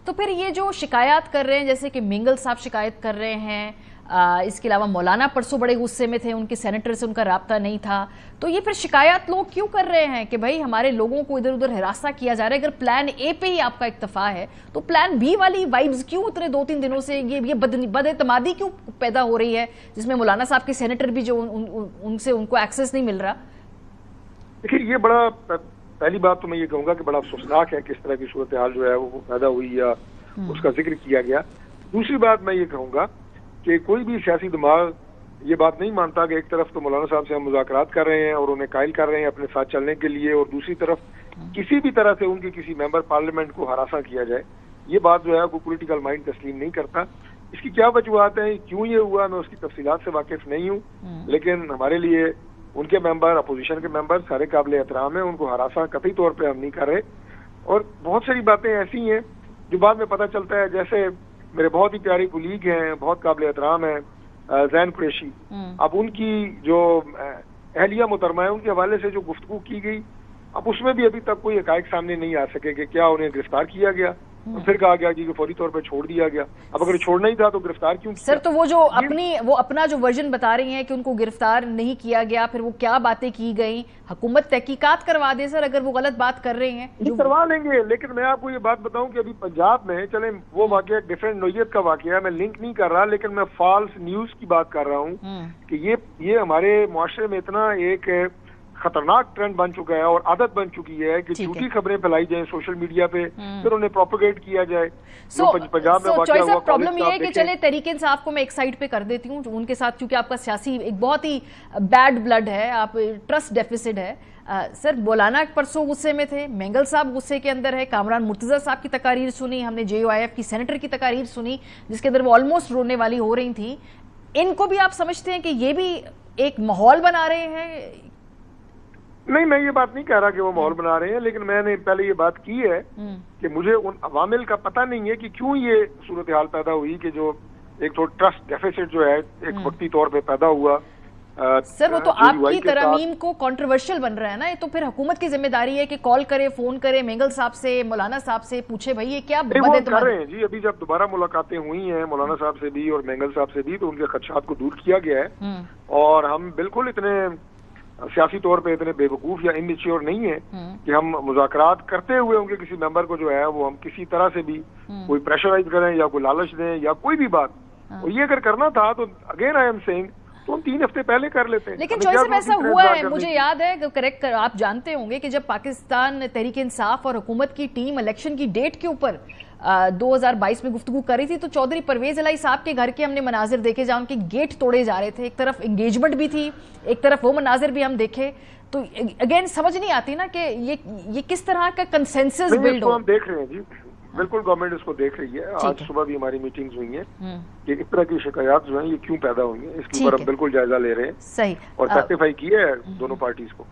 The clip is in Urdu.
تو پھر یہ جو شکایات کر رہے ہیں جیسے کہ منگل صاحب شکایت کر رہے ہیں، اس کے علاوہ مولانا پرسوں بڑے غصے میں تھے، ان کے سینیٹر سے ان کا رابطہ نہیں تھا، تو یہ پھر شکایات لوگ کیوں کر رہے ہیں کہ بھائی ہمارے لوگوں کو ادھر ادھر ہراساں کیا جا رہا ہے؟ اگر پلان اے پہ ہی آپ کا اکتفا ہے تو پلان بی والی وائبز کیوں اتنے 2-3 دنوں سے یہ بد اعتمادی کیوں پیدا ہو رہی ہے، جس میں مولانا صاحب کے سینیٹر بھی جو ان سے ان کو ایکسس نہیں مل رہا؟ دیکھیے یہ بڑا، پہلی بات تو میں یہ کہوں گا کہ بڑا افسوسناک ہے کس طرح کی صورتحال جو ہے وہ پیدا ہوئی یا اس کا ذکر کیا گیا۔ دوسری بات میں یہ کہوں گا کہ کوئی بھی سیاسی دماغ یہ بات نہیں مانتا کہ ایک طرف تو مولانا صاحب سے ہم مذاکرات کر رہے ہیں اور انہیں قائل کر رہے ہیں اپنے ساتھ چلنے کے لیے، اور دوسری طرف کسی بھی طرح سے ان کی کسی ممبر پارلیمنٹ کو ہراساں کیا جائے۔ یہ بات جو ہے کوئی پولیٹیکل مائنڈ تسلیم نہیں کرتا۔ اس کی کیا وجوہات ہیں، کیوں یہ ہوا، میں اس کی تفصیلات سے واقف نہیں ہوں، لیکن ہمارے لیے ان کے ممبر، اپوزیشن کے ممبر سارے قابل احترام ہیں، ان کو ہراساں قطعی طور پہ ہم نہیں کر رہے۔ اور بہت ساری باتیں ایسی ہیں جو بعد میں پتہ چلتا ہے، جیسے میرے بہت ہی پیاری کولیگ ہیں، بہت قابل احترام ہیں زین قریشی، اب ان کی جو اہلیہ محترمہ ہے ان کے حوالے سے جو گفتگو کی گئی، اب اس میں بھی ابھی تک کوئی حقائق سامنے نہیں آ سکے کہ کیا انہیں گرفتار کیا گیا، اور پھر کہا گیا کہ فوری طور پہ چھوڑ دیا گیا۔ اب اگر چھوڑنا ہی تھا تو گرفتار کیوں کیا؟ سر تو وہ جو اپنا جو ورژن بتا رہی ہیں کہ ان کو گرفتار نہیں کیا گیا، پھر وہ کیا باتیں کی گئیں، حکومت تحقیقات کروا دے سر اگر وہ غلط بات کر رہے ہیں۔ جی کروا لیں گے، لیکن میں آپ کو یہ بات بتاؤں کہ ابھی پنجاب میں، چلیں وہ واقعہ ڈیفرنٹ نوعیت کا واقعہ ہے، میں لنک نہیں کر رہا، لیکن میں فالس نیوز کی بات کر رہا ہوں کہ یہ ہمارے معاشرے میں اتنا ایک خطرناک ٹرینڈ بن چکا ہے اور عادت بن چکی ہے کہ جھوٹی خبریں پھیلائی جائیں سوشل میڈیا پہ، پھر انہیں پروپیگیٹ کیا جائے۔ پنجاب میں واقعہ ہوا، پرابلم یہ ہے کہ چلے تحریک انصاف کو میں ایک سائڈ پہ کر دیتی ہوں، ان کے ساتھ چونکہ آپ کا سیاسی ایک بہت ہی بیڈ بلڈ ہے، آپ ٹرسٹ ڈیفیسٹ ہے۔ سر مولانا پرسوں غصے میں تھے، مینگل صاحب غصے کے اندر ہے، کامران مرتضی صاحب کی تقاریر سنی، ہم نے JUIF کی سینیٹر کی تقاریر سنی جس کے اندر وہ آلموسٹ رونے والی ہو رہی تھیں۔ ان کو بھی آپ سمجھتے ہیں کہ یہ بھی ایک ماحول بنا رہے ہیں؟ نہیں، میں یہ بات نہیں کہہ رہا کہ وہ ماحول بنا رہے ہیں، لیکن میں نے پہلے یہ بات کی ہے کہ مجھے ان عوامل کا پتہ نہیں ہے کہ کیوں یہ صورتحال پیدا ہوئی کہ جو ایک تو ٹرسٹ ڈیفیسٹ جو ہے ایک وقتی طور پہ پیدا ہوا۔ سر وہ تو آپ کی ترامیم کو کنٹروورشل بن رہا ہے نا، یہ تو پھر حکومت کی ذمہ داری ہے کہ کال کرے، فون کرے مینگل صاحب سے، مولانا صاحب سے، پوچھے بھائی یہ کیا وہ کر رہے ہیں۔ جی ابھی جب دوبارہ ملاقاتیں ہوئی ہیں مولانا صاحب سے بھی اور مینگل صاحب سے بھی، تو ان کے خدشات کو دور کیا گیا ہے، اور ہم بالکل اتنے سیاسی طور پہ اتنے بے وقوف یا انمیچیور نہیں ہیں کہ ہم مذاکرات کرتے ہوئے ان کے کسی ممبر کو جو ہے وہ ہم کسی طرح سے بھی کوئی پریشرائز کریں یا کوئی لالچ دیں یا کوئی بھی بات، اور یہ اگر کرنا تھا تو اگین آئی ایم سیئنگ تو ہم 3 ہفتے پہلے کر لیتے ہیں۔ لیکن چوائس میں ایسا ہوا ہے، مجھے یاد ہے کریکٹ آپ جانتے ہوں گے کہ جب پاکستان تحریک انصاف اور حکومت کی ٹیم الیکشن کی ڈیٹ کے اوپر 2022 میں گفتگو کر رہی تھی تو چودھری پرویز الہی صاحب کے گھر کے ہم نے مناظر دیکھے جہاں ان کے گیٹ توڑے جا رہے تھے، ایک طرف انگیجمنٹ بھی تھی، ایک طرف وہ مناظر بھی ہم دیکھے، تو اگین سمجھ نہیں آتی نا کہ یہ کس طرح کا کنسنسس بلڈ ہو۔ ہم دیکھ رہے ہیں جی، بالکل گورنمنٹ اس کو دیکھ رہی ہے، آج صبح بھی ہماری میٹنگز ہوئی ہیں کہ اس طرح کی شکایات جو ہیں یہ کیوں پیدا ہوئی ہیں، اس کے اوپر ہم بالکل جائزہ لے رہے ہیں اور سرٹیفائی کیا ہے دونوں پارٹیز کو۔